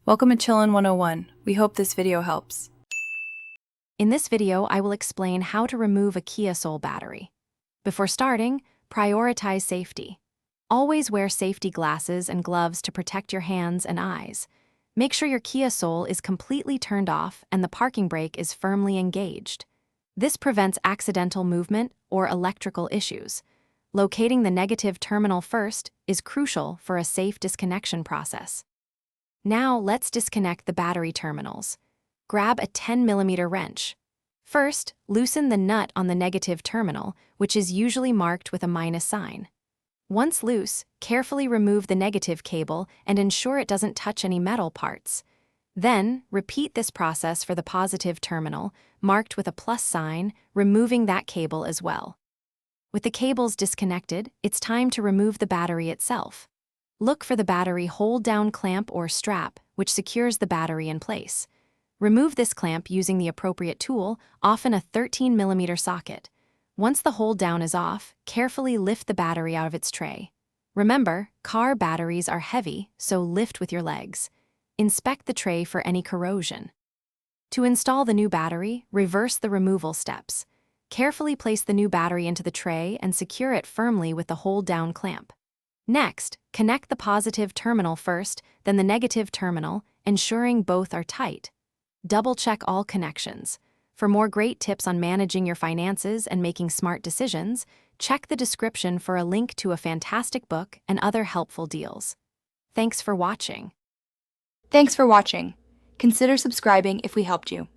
Welcome to Chillin' 101. We hope this video helps. In this video, I will explain how to remove a Kia Soul battery. Before starting, prioritize safety. Always wear safety glasses and gloves to protect your hands and eyes. Make sure your Kia Soul is completely turned off and the parking brake is firmly engaged. This prevents accidental movement or electrical issues. Locating the negative terminal first is crucial for a safe disconnection process. Now let's disconnect the battery terminals. Grab a 10mm wrench. First, loosen the nut on the negative terminal, which is usually marked with a minus sign. Once loose, carefully remove the negative cable and ensure it doesn't touch any metal parts. Then, repeat this process for the positive terminal, marked with a plus sign, removing that cable as well. With the cables disconnected, it's time to remove the battery itself. Look for the battery hold-down clamp or strap, which secures the battery in place. Remove this clamp using the appropriate tool, often a 13mm socket. Once the hold-down is off, carefully lift the battery out of its tray. Remember, car batteries are heavy, so lift with your legs. Inspect the tray for any corrosion. To install the new battery, reverse the removal steps. Carefully place the new battery into the tray and secure it firmly with the hold-down clamp. Next, connect the positive terminal first, then the negative terminal, ensuring both are tight. Double-check all connections. For more great tips on managing your finances and making smart decisions, check the description for a link to a fantastic book and other helpful deals. Thanks for watching. Thanks for watching. Consider subscribing if we helped you.